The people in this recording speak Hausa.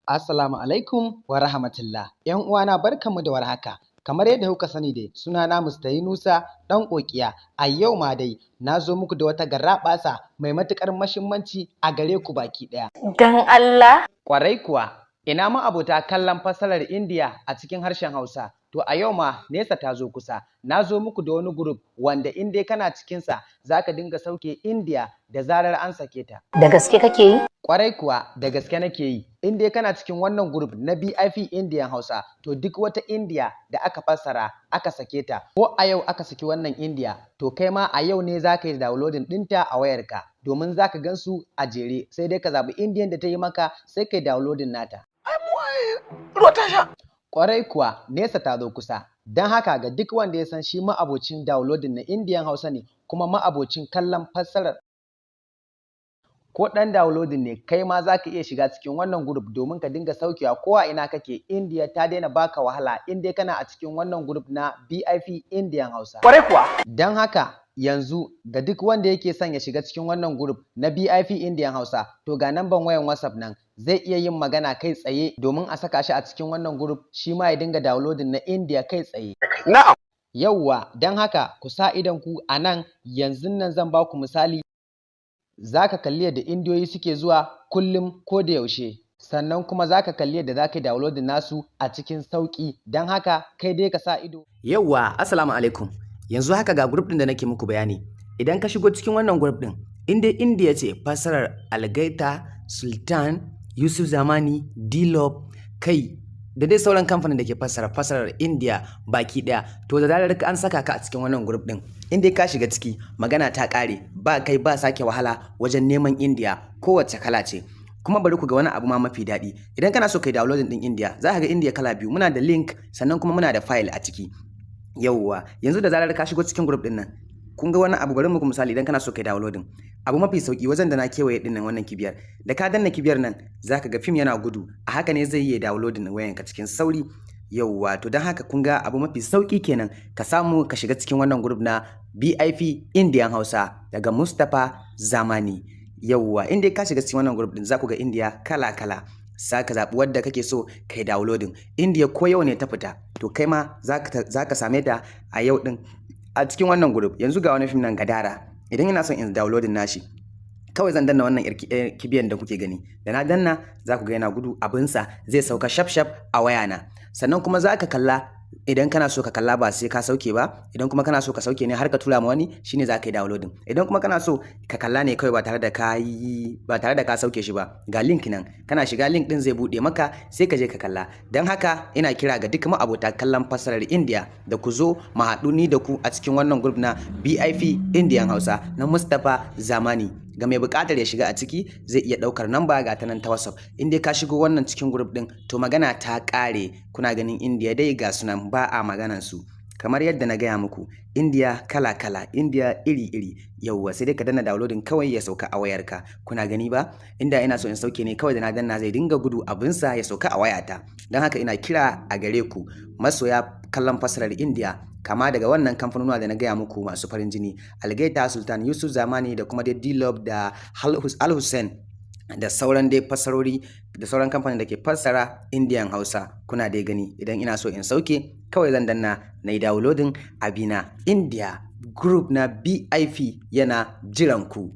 Assalamu alaikum wa rahmatullah. ‘Yan uwana barkanmu da warhaka. Kamar yadda kuka sani dai, sunana Mr. Yunusa ɗan ƙoƙiya. A yau ma dai na zo muku da wata garraɓasa mai matuƙar muhimmanci a gare ku baki ɗaya. Dan Allah? Ƙwarai kuwa, ina ma abota kallon fassarar Indiya a cikin harshen Hausa. To a yau ma nesa ta zo kusa. Na zo muku da wani group wanda in dai kana cikinsa za ka dinga sauke Indiya da zarar an sake ta. Da gaske kake yi? Ƙwarai kuwa da gaske nake yi. In dai kana cikin wannan group na BIP Indian Hausa, to duk wata Indiya da aka fassara aka sake ta, ko a yau aka saki wannan Indiya, to kai ma a yau ne za ka yi downloading ɗinta a wayarka, domin za ka gan su a jere, sai dai ka zaɓi Indiyan da ta yi maka sai ka yi downloading nata. Ruwa ta sha. Ƙwarai kuwa nesa ta zo kusa. Don haka ga duk wanda ya san shi ma'abocin downloading na Indian Hausa ne, kuma ma'abocin kallon fassarar ko ɗan downloading ne, kai ma za ka iya shiga cikin wannan group domin ka dinga saukewa ko a ina kake. Indiya ta daina baka wahala in dai kana a cikin wannan group na BIP Indian Hausa. Ƙwarai kuwa. Don haka yanzu ga duk wanda yake son ya shiga cikin wannan group na BIP Indian Hausa, to ga namban wayan WhatsApp nan, zai iya yin magana kai tsaye domin a saka shi a cikin wannan group, shi ma ya dinga downloading na Indiya kai tsaye. Na'am. Yawwa, don haka ku sa idon ku a nan, yanzun nan zan ba ku misali. Za ka kalli yadda indiyoyi suke zuwa kullum ko da yaushe, sannan kuma za ka kalli yadda za ka yi downloading nasu a cikin sauƙi. Don haka kai dai ka sa ido. Yawwa, assalamu alaikum. Yanzu haka ga group ɗin da nake muku bayani. Idan ka shigo cikin wannan group ɗin, in dai Indiya ce fassarar Algaita, Sultan, Yusuf Zamani, D-Love, kai da dai sauran kamfanin da ke fassarar Indiya baki ɗaya, to da zarar an saka ka a cikin wannan group ɗin, in dai ka shiga ciki, magana ta ƙare, ba kai ba sake wahala wajen neman Indiya kowace kala ce. Kuma bari ku ga wani abu ma mafi daɗi. Idan kana so kai downloading ɗin Indiya, za ka ga Indiya kala biyu, muna da link sannan kuma muna da file a ciki. Yawwa, yanzu da zarar ka shigo cikin group ɗin nan, kun ga wani abu, bari muku misali. Idan kana so kai downloading, abu mafi sauki wajen da na kewaye ɗin nan, wannan kibiyar, da ka danna kibiyar nan za ka ga fim yana gudu, a haka ne zai yi downloading wayanka cikin sauri. Yauwa, to don haka kun ga abu mafi sauki kenan ka samu ka shiga cikin wannan group na BIP Indian Hausa daga Mustapha Zamani. Yauwa, in dai ka shiga cikin wannan group din za ku ga Indiya kala-kala, za ka zaɓi wadda kake so kai downloading. Indiya ko yau ne ta fita, to kai ma za ka same ta a yau din a cikin wannan group. Yanzu ga wani fim nan, Gadara. Idan ina son in downloading nashi, kawai zan danna wannan kibiyan da kuke gani, da na danna za ku ga yana gudu, abinsa zai sauka shaf-shaf a wayana. Sannan kuma za ka kalla, idan kana so ka kalla ba sai ka sauke ba, idan kuma kana so ka sauke ne har ka tura ma wani, shine za ka yi downloading. Idan kuma kana so ka kalla ne kawai ba tare da ka sauke shi ba, ga link nan, kana shiga link din zai buɗe maka sai ka je ka kalla. Don haka ina kira ga duk ma'abota kallon fassarar Indiya da ku zo mu haɗu ni da ku a cikin wannan group na BIP Indian Hausa na Mustapha Zamani. Ga mai buƙatar ya shiga a ciki zai iya ɗaukar namba ga ta nan ta WhatsApp. In dai ka shigo wannan cikin group ɗin, to magana ta ƙare. Kuna ganin Indiya dai ga sunan ba a maganan su. Kamar yadda na gaya muku, Indiya kala-kala, Indiya iri-iri. Yauwa, sai dai ka danna downloading kawai ya sauka a wayarka. Kuna gani ba? Inda ina so in sauke ne, kawai da na danna zai dinga gudu, abinsa ya sauka a wayata. Don haka ina kira a gare ku masoya kallon fassarar Indiya, kama daga wannan kamfanonuwa da na gaya muku masu farin jini, Algaita, Sultan, Yusuf Zamani da kuma dai D-Love da Al Hussein da sauran dai fassarori da sauran kamfanin da ke fassara Indian Hausa. Kuna dai gani, idan ina so in sauke kawai zan danna na yi downloading abina. Indiya group na BIP yana jiran ku.